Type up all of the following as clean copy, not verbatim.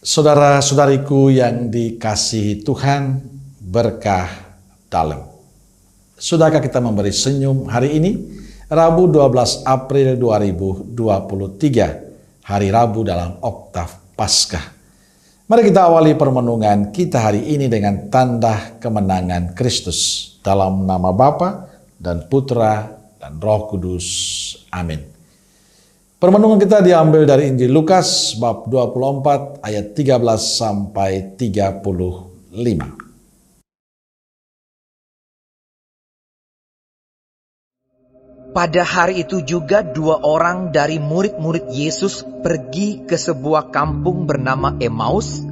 Saudara-saudariku yang dikasihi Tuhan, berkah dalam. Sudahkah kita memberi senyum hari ini? Rabu 12 April 2023, hari Rabu dalam oktav Paskah. Mari kita awali permenungan kita hari ini dengan tanda kemenangan Kristus. Dalam nama Bapa dan Putra dan Roh Kudus. Amin. Permenungan kita diambil dari Injil Lukas bab 24 ayat 13 sampai 35. Pada hari itu juga dua orang dari murid-murid Yesus pergi ke sebuah kampung bernama Emmaus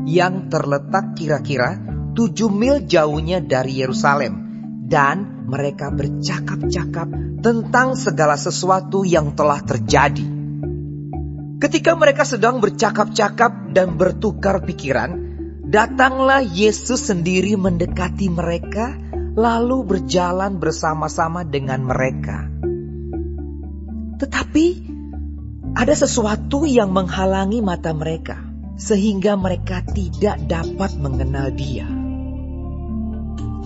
yang terletak kira-kira 7 mil jauhnya dari Yerusalem, dan mereka bercakap-cakap tentang segala sesuatu yang telah terjadi. Ketika mereka sedang bercakap-cakap dan bertukar pikiran, datanglah Yesus sendiri mendekati mereka, lalu berjalan bersama-sama dengan mereka. Tetapi ada sesuatu yang menghalangi mata mereka, sehingga mereka tidak dapat mengenal Dia.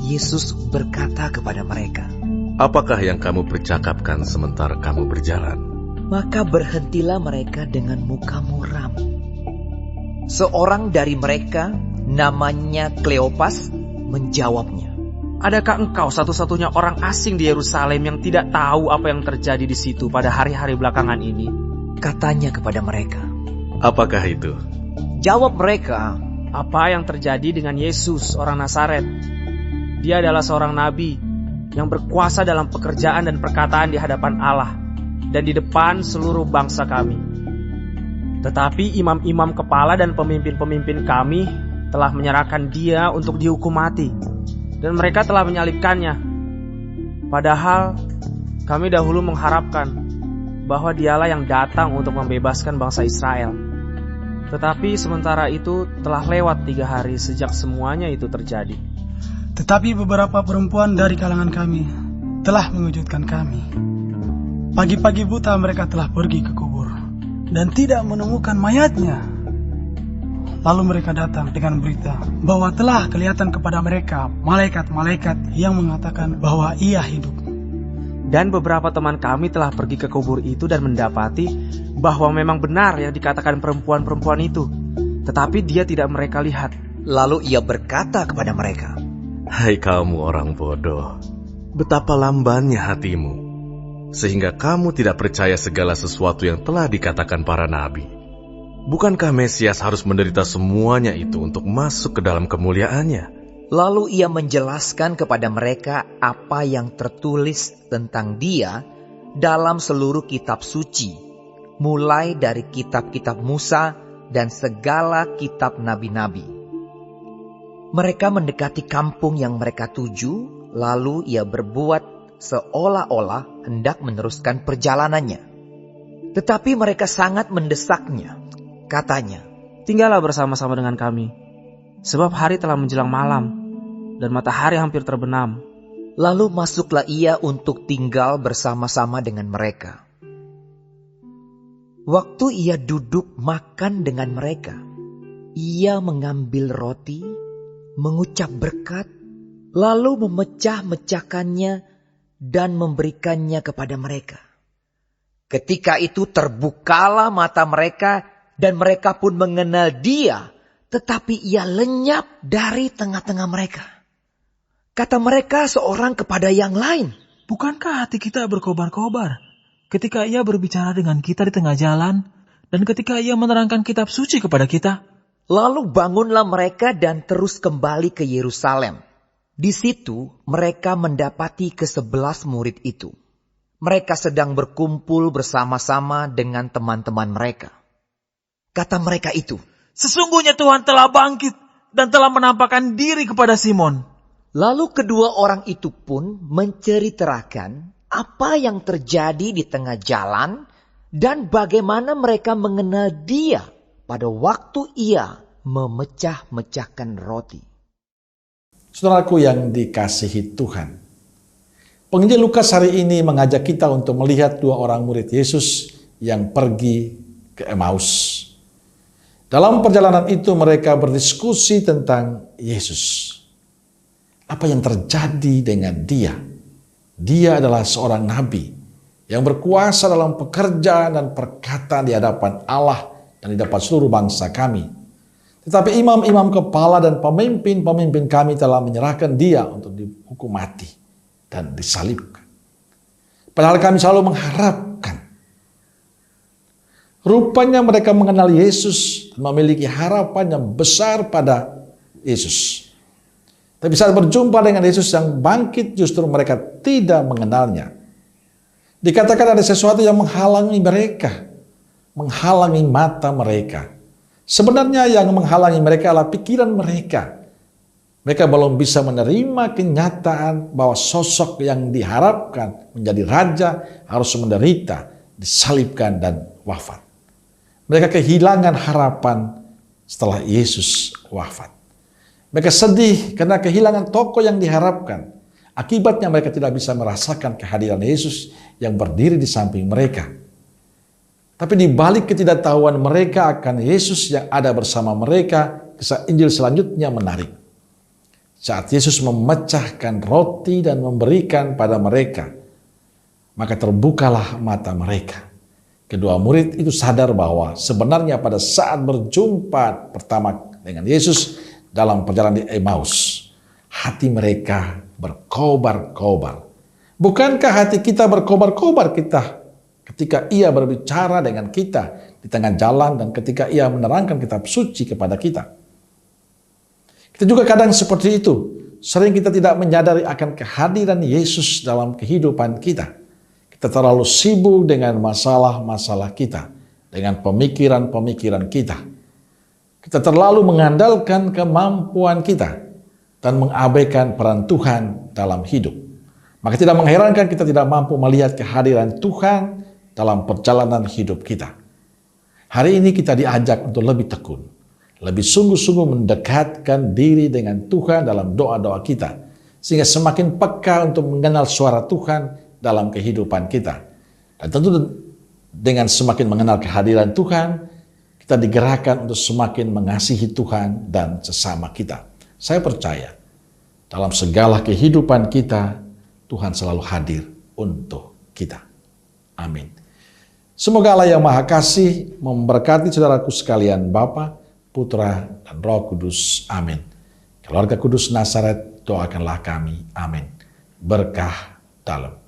Yesus berkata kepada mereka, "Apakah yang kamu percakapkan sementara kamu berjalan?" Maka berhentilah mereka dengan muka muram. Seorang dari mereka, namanya Kleopas, menjawabnya, "Adakah engkau satu-satunya orang asing di Yerusalem yang tidak tahu apa yang terjadi di situ pada hari-hari belakangan ini?" Katanya kepada mereka. "Apakah itu?" Jawab mereka, "Apa yang terjadi dengan Yesus, orang Nazaret? Dia adalah seorang nabi yang berkuasa dalam pekerjaan dan perkataan di hadapan Allah dan di depan seluruh bangsa kami. Tetapi imam-imam kepala dan pemimpin-pemimpin kami telah menyerahkan Dia untuk dihukum mati, dan mereka telah menyalibkannya. Padahal kami dahulu mengharapkan bahwa Dialah yang datang untuk membebaskan bangsa Israel. Tetapi sementara itu telah lewat 3 hari sejak semuanya itu terjadi. Tetapi beberapa perempuan dari kalangan kami telah mengejutkan kami. Pagi-pagi buta mereka telah pergi ke kubur dan tidak menemukan mayatnya. Lalu mereka datang dengan berita bahwa telah kelihatan kepada mereka malaikat-malaikat yang mengatakan bahwa Ia hidup. Dan beberapa teman kami telah pergi ke kubur itu dan mendapati bahwa memang benar yang dikatakan perempuan-perempuan itu, tetapi Dia tidak mereka lihat." Lalu Ia berkata kepada mereka, "Hai kamu orang bodoh, betapa lambannya hatimu, sehingga kamu tidak percaya segala sesuatu yang telah dikatakan para nabi. Bukankah Mesias harus menderita semuanya itu untuk masuk ke dalam kemuliaannya?" Lalu Ia menjelaskan kepada mereka apa yang tertulis tentang Dia dalam seluruh kitab suci, mulai dari kitab-kitab Musa dan segala kitab nabi-nabi. Mereka mendekati kampung yang mereka tuju, lalu Ia berbuat seolah-olah hendak meneruskan perjalanannya. Tetapi mereka sangat mendesaknya. Katanya, "Tinggallah bersama-sama dengan kami, sebab hari telah menjelang malam, dan matahari hampir terbenam." Lalu masuklah Ia untuk tinggal bersama-sama dengan mereka. Waktu Ia duduk makan dengan mereka, Ia mengambil roti, mengucap berkat, lalu memecah-mecahkannya dan memberikannya kepada mereka. Ketika itu terbukalah mata mereka dan mereka pun mengenal Dia, tetapi Ia lenyap dari tengah-tengah mereka. Kata mereka seorang kepada yang lain, Bukankah hati kita berkobar-kobar ketika Ia berbicara dengan kita di tengah jalan dan ketika Ia menerangkan kitab suci kepada kita? Lalu bangunlah mereka dan terus kembali ke Yerusalem. Di situ mereka mendapati ke-11 murid itu. Mereka sedang berkumpul bersama-sama dengan teman-teman mereka. Kata mereka itu, Sesungguhnya Tuhan telah bangkit dan telah menampakkan diri kepada Simon. Lalu kedua orang itu pun menceritakan apa yang terjadi di tengah jalan dan bagaimana mereka mengenal Dia pada waktu Ia memecah-mecahkan roti. Saudaraku yang dikasihi Tuhan, Penginjil Lukas hari ini mengajak kita untuk melihat dua orang murid Yesus yang pergi ke Emmaus. Dalam perjalanan itu mereka berdiskusi tentang Yesus. Apa yang terjadi dengan dia? Dia adalah seorang nabi yang berkuasa dalam pekerjaan dan perkataan di hadapan Allah dan di depan seluruh bangsa kami. Tetapi imam-imam kepala dan pemimpin-pemimpin kami telah menyerahkan dia untuk dihukum mati dan disalibkan. Padahal kami selalu mengharapkan. Rupanya mereka mengenal Yesus dan memiliki harapan yang besar pada Yesus. Tapi saat berjumpa dengan Yesus yang bangkit, justru mereka tidak mengenalnya. Dikatakan ada sesuatu yang menghalangi mereka, menghalangi mata mereka. Sebenarnya yang menghalangi mereka adalah pikiran mereka. Mereka belum bisa menerima kenyataan bahwa sosok yang diharapkan menjadi raja harus menderita, disalibkan, dan wafat. Mereka kehilangan harapan setelah Yesus wafat. Mereka sedih karena kehilangan tokoh yang diharapkan. Akibatnya mereka tidak bisa merasakan kehadiran Yesus yang berdiri di samping mereka. Tapi di balik ketidaktahuan mereka akan Yesus yang ada bersama mereka, kisah Injil selanjutnya menarik. Saat Yesus memecahkan roti dan memberikan pada mereka, maka terbukalah mata mereka. Kedua murid itu sadar bahwa sebenarnya pada saat berjumpa pertama dengan Yesus dalam perjalanan di Emmaus, hati mereka berkobar-kobar. Bukankah hati kita berkobar-kobar ketika ia berbicara dengan kita di tengah jalan dan ketika ia menerangkan kitab suci kepada kita? Kita juga kadang seperti itu. Sering kita tidak menyadari akan kehadiran Yesus dalam kehidupan kita. Kita terlalu sibuk dengan masalah-masalah kita, dengan pemikiran-pemikiran kita. Kita terlalu mengandalkan kemampuan kita dan mengabaikan peran Tuhan dalam hidup. Maka tidak mengherankan kita tidak mampu melihat kehadiran Tuhan dalam perjalanan hidup kita. Hari ini kita diajak untuk lebih tekun, lebih sungguh-sungguh mendekatkan diri dengan Tuhan dalam doa-doa kita, sehingga semakin peka untuk mengenal suara Tuhan dalam kehidupan kita. Dan tentu dengan semakin mengenal kehadiran Tuhan, kita digerakkan untuk semakin mengasihi Tuhan dan sesama kita. Saya percaya dalam segala kehidupan kita, Tuhan selalu hadir untuk kita. Amin. Semoga Allah yang Maha Kasih memberkati saudaraku sekalian, Bapa, Putra, dan Roh Kudus. Amin. Keluarga Kudus Nazaret, doakanlah kami. Amin. Berkah dalam.